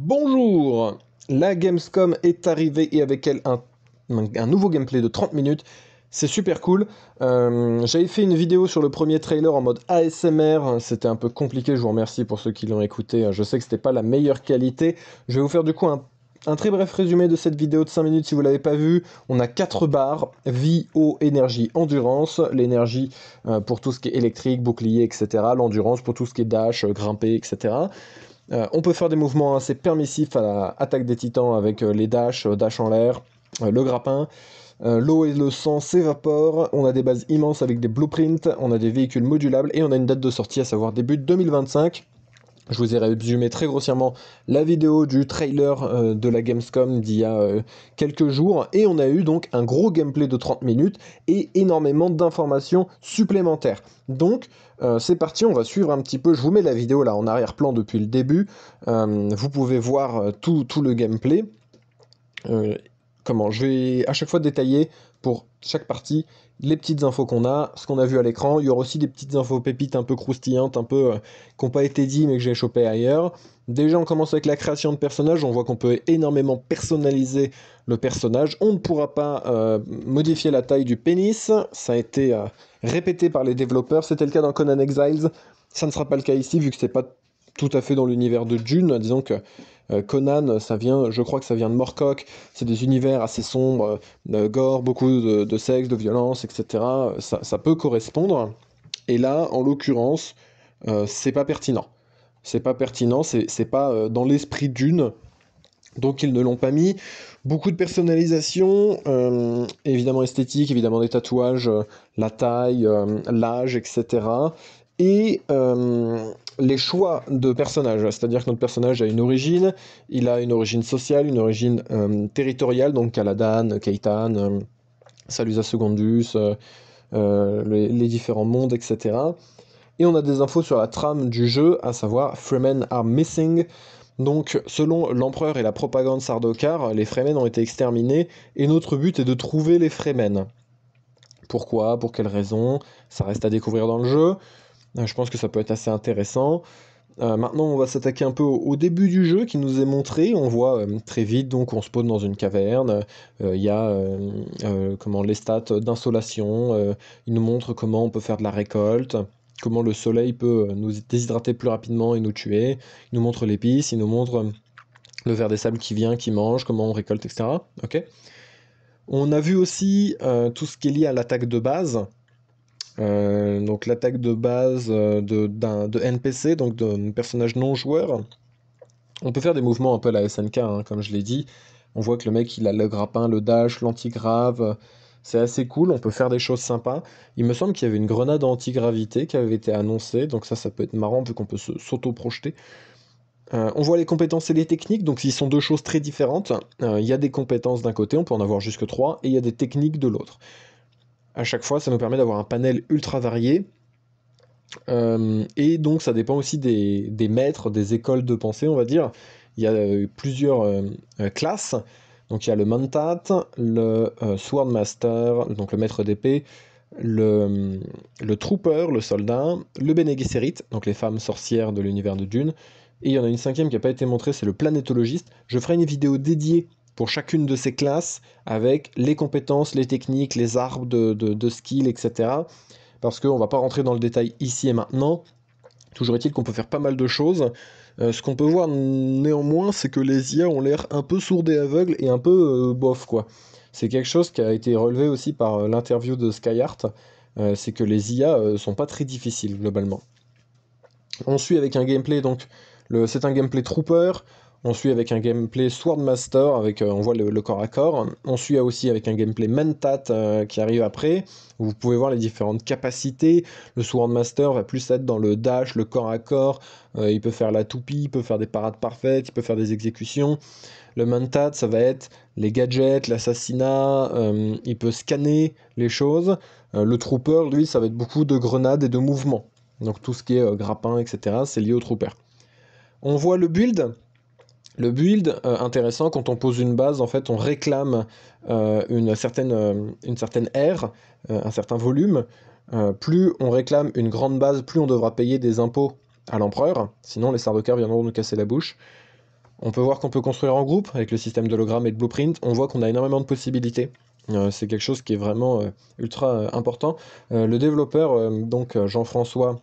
Bonjour! La Gamescom est arrivée et avec elle un nouveau gameplay de 30 minutes. C'est super cool. J'avais fait une vidéo sur le premier trailer en mode ASMR. C'était un peu compliqué, je vous remercie pour ceux qui l'ont écouté. Je sais que c'était pas la meilleure qualité. Je vais vous faire du coup un très bref résumé de cette vidéo de 5 minutes si vous l'avez pas vu. On a 4 barres, vie, eau, énergie, endurance. L'énergie pour tout ce qui est électrique, bouclier, etc. L'endurance pour tout ce qui est dash, grimper, etc. On peut faire des mouvements assez permissifs à l'attaque des titans avec les dash en l'air, le grappin. L'eau et le sang s'évaporent, on a des bases immenses avec des blueprints, on a des véhicules modulables et on a une date de sortie à savoir début 2025. Je vous ai résumé très grossièrement la vidéo du trailer de la Gamescom d'il y a quelques jours et on a eu donc un gros gameplay de 30 minutes et énormément d'informations supplémentaires. Donc c'est parti, on va suivre un petit peu, je vous mets la vidéo là en arrière-plan depuis le début, vous pouvez voir tout le gameplay. Je vais à chaque fois détailler pour chaque partie les petites infos qu'on a, ce qu'on a vu à l'écran. Il y aura aussi des petites infos pépites un peu croustillantes, un peu qui n'ont pas été dit mais que j'ai chopé ailleurs. Déjà, on commence avec la création de personnages. On voit qu'on peut énormément personnaliser le personnage. On ne pourra pas modifier la taille du pénis. Ça a été répété par les développeurs. C'était le cas dans Conan Exiles. Ça ne sera pas le cas ici vu que c'est pas tout à fait dans l'univers de Dune. Disons que Conan, je crois que ça vient de Moorcock, c'est des univers assez sombres, gore, beaucoup de sexe, de violence, etc. Ça peut correspondre. Et là, en l'occurrence, c'est pas pertinent. C'est pas pertinent, c'est pas dans l'esprit d'une, donc ils ne l'ont pas mis. Beaucoup de personnalisation, évidemment esthétique, évidemment des tatouages, la taille, l'âge, etc. Et les choix de personnages, c'est-à-dire que notre personnage a une origine, il a une origine sociale, une origine territoriale, donc Caladan, Keitan, Salusa Secundus, les différents mondes, etc. Et on a des infos sur la trame du jeu, à savoir Fremen are missing. Donc, selon l'empereur et la propagande Sardaukar, les Fremen ont été exterminés, et notre but est de trouver les Fremen. Pourquoi? Pour quelles raisons? Ça reste à découvrir dans le jeu. Je pense que ça peut être assez intéressant. Maintenant, on va s'attaquer un peu au début du jeu qui nous est montré. On voit très vite, donc on spawn dans une caverne. Il y a les stats d'insolation. Il nous montre comment on peut faire de la récolte, comment le soleil peut nous déshydrater plus rapidement et nous tuer. Il nous montre l'épice, il nous montre le ver des sables qui vient, qui mange, comment on récolte, etc. Ok. On a vu aussi tout ce qui est lié à l'attaque de base. Donc l'attaque de base de NPC, donc de personnages non joueurs. On peut faire des mouvements un peu à la SNK, hein, comme je l'ai dit. On voit que le mec, il a le grappin, le dash, l'antigrave. C'est assez cool, on peut faire des choses sympas. Il me semble qu'il y avait une grenade anti-gravité qui avait été annoncée, donc ça peut être marrant vu qu'on peut s'auto-projeter. On voit les compétences et les techniques, donc ils sont deux choses très différentes. Il y a des compétences d'un côté, on peut en avoir jusque 3, et il y a des techniques de l'autre. À chaque fois, ça nous permet d'avoir un panel ultra varié. Et donc ça dépend aussi des maîtres, des écoles de pensée, on va dire. Il y a plusieurs classes. Donc il y a le Mentat, le Swordmaster, donc le maître d'épée, le Trooper, le soldat, le Bene Gesserit, donc les femmes sorcières de l'univers de Dune. Et il y en a une cinquième qui n'a pas été montrée, c'est le planétologiste. Je ferai une vidéo dédiée pour chacune de ces classes avec les compétences, les techniques, les arbres de skills, etc. Parce qu'on va pas rentrer dans le détail ici et maintenant. Toujours est-il qu'on peut faire pas mal de choses. Ce qu'on peut voir néanmoins, c'est que les IA ont l'air un peu sourds et aveugles et un peu bof, quoi. C'est quelque chose qui a été relevé aussi par l'interview de Skyheart. C'est que les IA sont pas très difficiles, globalement. On suit avec un gameplay, donc, c'est un gameplay Trooper. On suit avec un gameplay Swordmaster, avec, on voit le corps à corps. On suit aussi avec un gameplay Mentat qui arrive après. Vous pouvez voir les différentes capacités. Le Swordmaster va plus être dans le dash, le corps à corps. Il peut faire la toupie, il peut faire des parades parfaites, il peut faire des exécutions. Le Mentat, ça va être les gadgets, l'assassinat. Il peut scanner les choses. Le Trooper, lui, ça va être beaucoup de grenades et de mouvements. Donc tout ce qui est grappin, etc., c'est lié au Trooper. On voit le build. Le build, intéressant, quand on pose une base, en fait, on réclame une certaine aire, un certain volume. Plus on réclame une grande base, plus on devra payer des impôts à l'empereur. Sinon, les Sardaukar viendront nous casser la bouche. On peut voir qu'on peut construire en groupe avec le système d'hologramme et de blueprint. On voit qu'on a énormément de possibilités. C'est quelque chose qui est vraiment ultra important. Le développeur, Jean-François,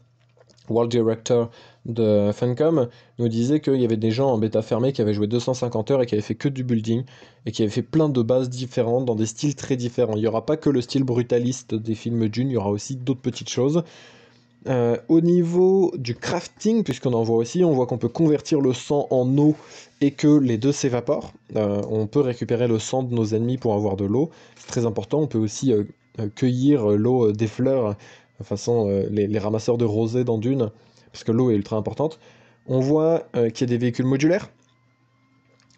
World Director de Funcom, nous disait qu'il y avait des gens en bêta fermée qui avaient joué 250 heures et qui avaient fait que du building et qui avaient fait plein de bases différentes dans des styles très différents. Il n'y aura pas que le style brutaliste des films Dune, il y aura aussi d'autres petites choses. Au niveau du crafting, puisqu'on en voit aussi, on voit qu'on peut convertir le sang en eau et que les deux s'évaporent. On peut récupérer le sang de nos ennemis pour avoir de l'eau, c'est très important. On peut aussi cueillir l'eau des fleurs, de façon les ramasseurs de rosée dans Dune, parce que l'eau est ultra importante. On voit qu'il y a des véhicules modulaires.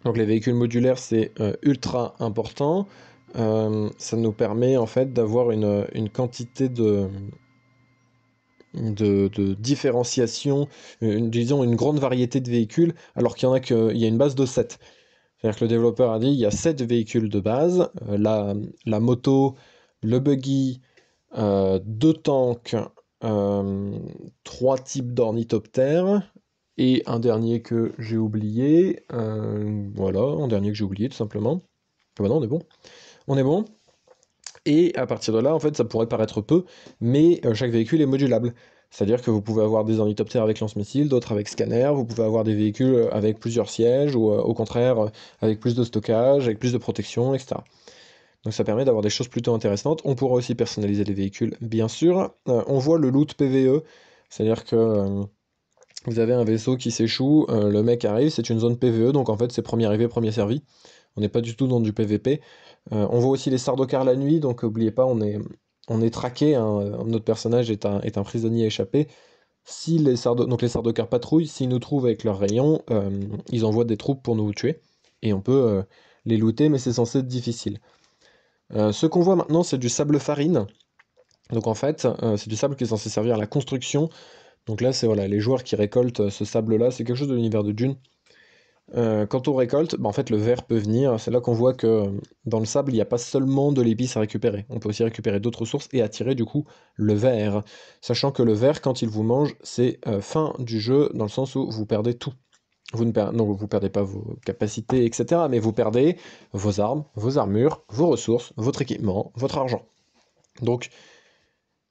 Donc les véhicules modulaires, c'est ultra important. Ça nous permet en fait d'avoir une quantité de différenciation, disons une grande variété de véhicules, alors qu'il y a une base de 7. C'est-à-dire que le développeur a dit il y a 7 véhicules de base, la moto, le buggy, 2 tanks, 3 types d'ornithoptères, et un dernier que j'ai oublié. Voilà, un dernier que j'ai oublié tout simplement. Ah bah non, on est bon. On est bon. Et à partir de là, en fait, ça pourrait paraître peu, mais chaque véhicule est modulable. C'est-à-dire que vous pouvez avoir des ornithoptères avec lance-missiles, d'autres avec scanner, vous pouvez avoir des véhicules avec plusieurs sièges, ou au contraire avec plus de stockage, avec plus de protection, etc. Donc ça permet d'avoir des choses plutôt intéressantes. On pourra aussi personnaliser les véhicules, bien sûr. On voit le loot PvE, c'est-à-dire que vous avez un vaisseau qui s'échoue, le mec arrive, c'est une zone PvE, donc en fait c'est premier arrivé, premier servi. On n'est pas du tout dans du PvP. On voit aussi les Sardocars la nuit, donc n'oubliez pas, on est traqué, hein, notre personnage est un prisonnier échappé. Si donc les Sardocars patrouillent, s'ils nous trouvent avec leurs rayons, ils envoient des troupes pour nous tuer, et on peut les looter, mais c'est censé être difficile. Ce qu'on voit maintenant, c'est du sable farine. Donc en fait, c'est du sable qui est censé servir à la construction. Donc là, c'est voilà, les joueurs qui récoltent ce sable-là, c'est quelque chose de l'univers de Dune. Quand on récolte, bah, en fait, le verre peut venir. C'est là qu'on voit que dans le sable, il n'y a pas seulement de l'épice à récupérer. On peut aussi récupérer d'autres sources et attirer du coup le verre. Sachant que le verre, quand il vous mange, c'est fin du jeu, dans le sens où vous perdez tout. Non, vous perdez pas vos capacités, etc. Mais vous perdez vos armes, vos armures, vos ressources, votre équipement, votre argent. Donc,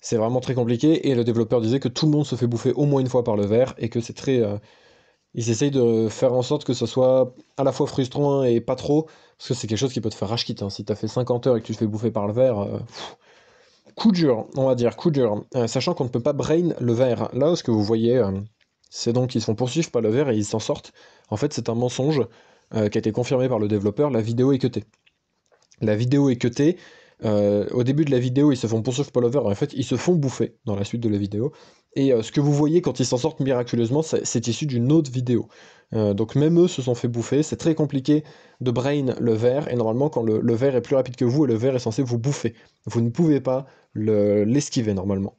c'est vraiment très compliqué. Et le développeur disait que tout le monde se fait bouffer au moins une fois par le verre et que c'est très. Ils essayent de faire en sorte que ce soit à la fois frustrant et pas trop, parce que c'est quelque chose qui peut te faire rage quitte, hein. Si t'as fait 50 heures et que tu te fais bouffer par le verre, coup dur, on va dire, coup dur. Sachant qu'on ne peut pas brain le verre. Là, ce que vous voyez, c'est donc qu'ils se font poursuivre par le verre et ils s'en sortent. En fait, c'est un mensonge qui a été confirmé par le développeur, la vidéo est cutée. La vidéo est cutée. Au début de la vidéo, ils se font poursuivre par le verre, en fait, ils se font bouffer dans la suite de la vidéo. Et ce que vous voyez quand ils s'en sortent miraculeusement, c'est issu d'une autre vidéo. Donc même eux se sont fait bouffer. C'est très compliqué de brain le verre. Et normalement, quand le verre est plus rapide que vous, et le verre est censé vous bouffer. Vous ne pouvez pas l'esquiver normalement.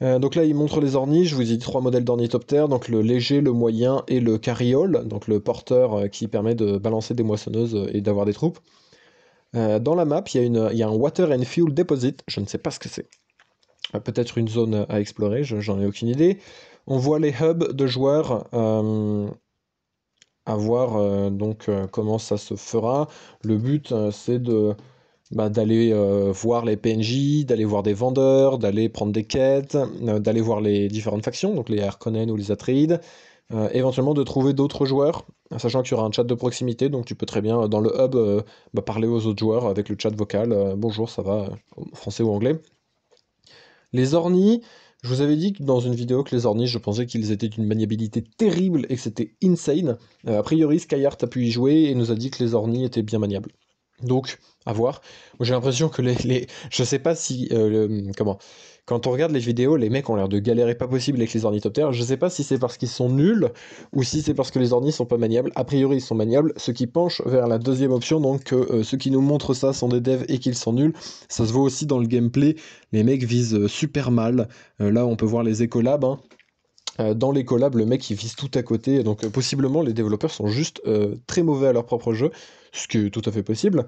Donc là, il montre les ornis. Je vous ai dit 3 modèles d'ornithoptères. Donc le léger, le moyen et le carriole. Donc le porteur qui permet de balancer des moissonneuses et d'avoir des troupes. Dans la map, il y a un Water and Fuel Deposit. Je ne sais pas ce que c'est. Peut-être une zone à explorer, j'en ai aucune idée. On voit les hubs de joueurs, à voir comment ça se fera. Le but, c'est d'aller voir les PNJ, d'aller voir des vendeurs, d'aller prendre des quêtes, d'aller voir les différentes factions, donc les Harkonnen ou les Atreides, éventuellement de trouver d'autres joueurs, sachant qu'il y aura un chat de proximité, donc tu peux très bien dans le hub parler aux autres joueurs avec le chat vocal, bonjour, ça va, français ou anglais. Les ornis, je vous avais dit que dans une vidéo que les ornis, je pensais qu'ils étaient d'une maniabilité terrible et que c'était insane. A priori, Skyheart a pu y jouer et nous a dit que les ornis étaient bien maniables. Donc, à voir. Moi, j'ai l'impression que je sais pas si... comment... Quand on regarde les vidéos, les mecs ont l'air de galérer pas possible avec les ornithoptères. Je sais pas si c'est parce qu'ils sont nuls ou si c'est parce que les ornis sont pas maniables. A priori, ils sont maniables, ce qui penche vers la deuxième option, donc que ceux qui nous montrent ça sont des devs et qu'ils sont nuls. Ça se voit aussi dans le gameplay. Les mecs visent super mal. Là, on peut voir les écolabs, hein. Dans les collabs, le mec il vise tout à côté, donc possiblement les développeurs sont juste très mauvais à leur propre jeu, ce qui est tout à fait possible.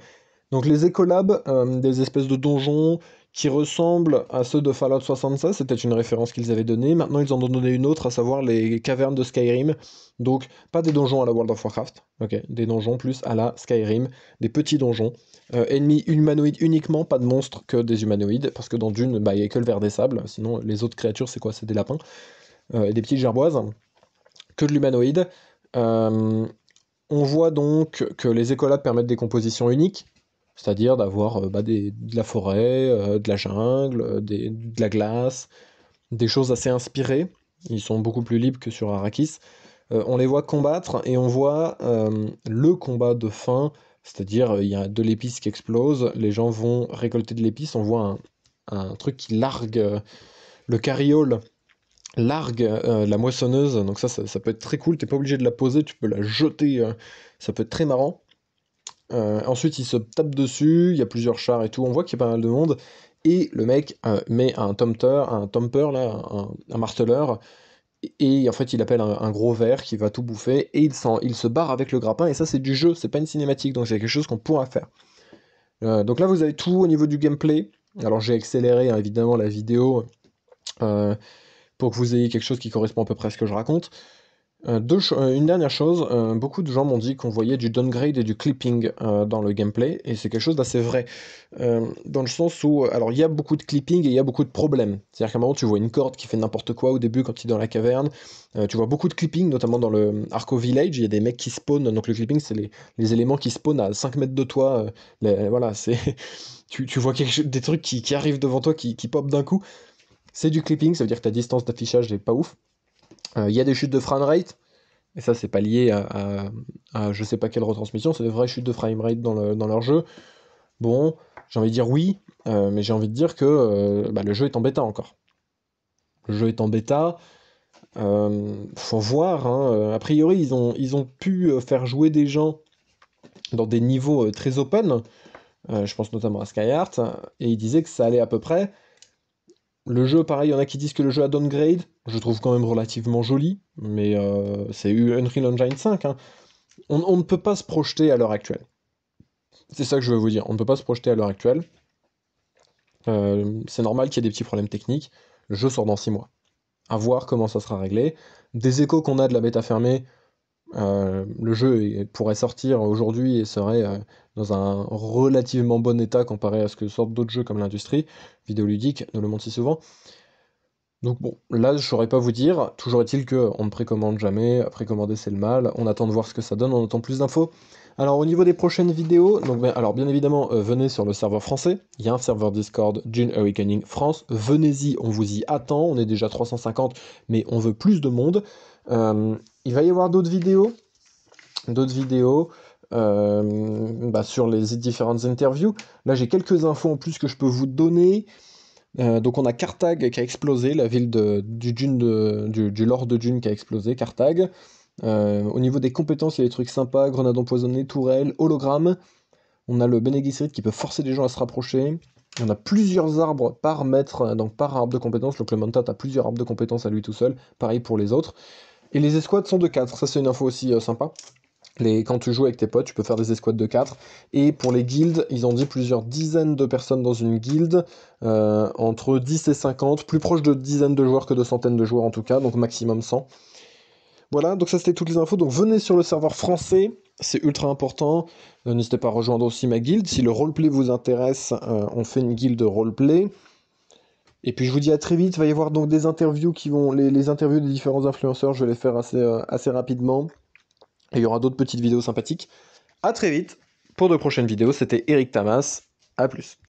Donc les écolabs, des espèces de donjons qui ressemblent à ceux de Fallout 76, c'était une référence qu'ils avaient donnée. Maintenant, ils en ont donné une autre, à savoir les cavernes de Skyrim. Donc, pas des donjons à la World of Warcraft, ok, des donjons plus à la Skyrim, des petits donjons. Ennemis humanoïdes uniquement, pas de monstres que des humanoïdes, parce que dans Dune, bah, il n'y a que le ver des sables, sinon les autres créatures, c'est quoi? C'est des lapins, et des petites gerboises, que de l'humanoïde. On voit donc que les écolades permettent des compositions uniques, c'est-à-dire d'avoir de la forêt, de la jungle, de la glace, des choses assez inspirées. Ils sont beaucoup plus libres que sur Arrakis. On les voit combattre et on voit le combat de fin, c'est-à-dire il y a de l'épice qui explose, les gens vont récolter de l'épice, on voit un truc qui largue, le carriole largue la moissonneuse, donc ça peut être très cool, t'es pas obligé de la poser, tu peux la jeter, ça peut être très marrant. Ensuite, il se tape dessus, il y a plusieurs chars et tout, on voit qu'il y a pas mal de monde, et le mec met un tomper là, un marteleur, et en fait il appelle un gros ver qui va tout bouffer, et il se barre avec le grappin, et ça c'est du jeu, c'est pas une cinématique, donc c'est quelque chose qu'on pourra faire. Donc là vous avez tout au niveau du gameplay, alors j'ai accéléré hein, évidemment la vidéo pour que vous ayez quelque chose qui correspond à peu près à ce que je raconte. Une dernière chose, beaucoup de gens m'ont dit qu'on voyait du downgrade et du clipping dans le gameplay, et c'est quelque chose d'assez vrai. Dans le sens où, alors il y a beaucoup de clipping et il y a beaucoup de problèmes. C'est-à-dire qu'à un moment tu vois une corde qui fait n'importe quoi au début quand tu es dans la caverne, tu vois beaucoup de clipping, notamment dans le Arco Village, il y a des mecs qui spawnent, donc le clipping c'est les éléments qui spawnent à 5 mètres de toi, voilà, c'est... tu vois des trucs qui arrivent devant toi, qui pop d'un coup. C'est du clipping, ça veut dire que ta distance d'affichage n'est pas ouf. Il y a des chutes de framerate, et ça c'est pas lié à je sais pas quelle retransmission, c'est des vraies chutes de framerate dans leur jeu. Bon, j'ai envie de dire oui, mais j'ai envie de dire que le jeu est en bêta encore. Le jeu est en bêta, faut voir, hein. A priori ils ont pu faire jouer des gens dans des niveaux très open, je pense notamment à Skyheart, et ils disaient que ça allait à peu près. Le jeu, pareil, il y en a qui disent que le jeu a downgrade. Je trouve quand même relativement joli, mais c'est Unreal Engine 5. Hein. On ne peut pas se projeter à l'heure actuelle. C'est ça que je veux vous dire. On ne peut pas se projeter à l'heure actuelle. C'est normal qu'il y ait des petits problèmes techniques. Le jeu sort dans 6 mois. À voir comment ça sera réglé. Des échos qu'on a de la bêta fermée, le jeu pourrait sortir aujourd'hui et serait dans un relativement bon état comparé à ce que sortent d'autres jeux comme l'industrie vidéoludique, nous le montre si souvent. Donc bon, là je saurais pas vous dire, toujours est-il qu'on ne précommande jamais, précommander c'est le mal, on attend de voir ce que ça donne, on attend plus d'infos. Alors au niveau des prochaines vidéos, donc alors bien évidemment venez sur le serveur français, il y a un serveur Discord Dune Awakening France, venez-y, on vous y attend, on est déjà 350 mais on veut plus de monde. Il va y avoir d'autres vidéos sur les différentes interviews. Là j'ai quelques infos en plus que je peux vous donner. Donc on a Carthage qui a explosé, la ville du Lord de Dune qui a explosé, Carthage. Au niveau des compétences, il y a des trucs sympas, grenade empoisonnée, tourelle, hologramme. On a le Bene Gesserit qui peut forcer les gens à se rapprocher. On a plusieurs arbres par maître, donc par arbre de compétences. Donc le Mantat a plusieurs arbres de compétences à lui tout seul, pareil pour les autres. Et les escouades sont de 4, ça c'est une info aussi sympa. Quand tu joues avec tes potes, tu peux faire des escouades de 4. Et pour les guildes, ils ont dit plusieurs dizaines de personnes dans une guilde, entre 10 et 50, plus proche de dizaines de joueurs que de centaines de joueurs en tout cas, donc maximum 100. Voilà, donc ça c'était toutes les infos. Donc venez sur le serveur français, c'est ultra important. N'hésitez pas à rejoindre aussi ma guilde. Si le roleplay vous intéresse, on fait une guilde roleplay. Et puis je vous dis à très vite, il va y avoir donc des interviews qui vont... Les interviews des différents influenceurs, je vais les faire assez rapidement. Et il y aura d'autres petites vidéos sympathiques. A très vite pour de prochaines vidéos, c'était Eric Tamas, à plus.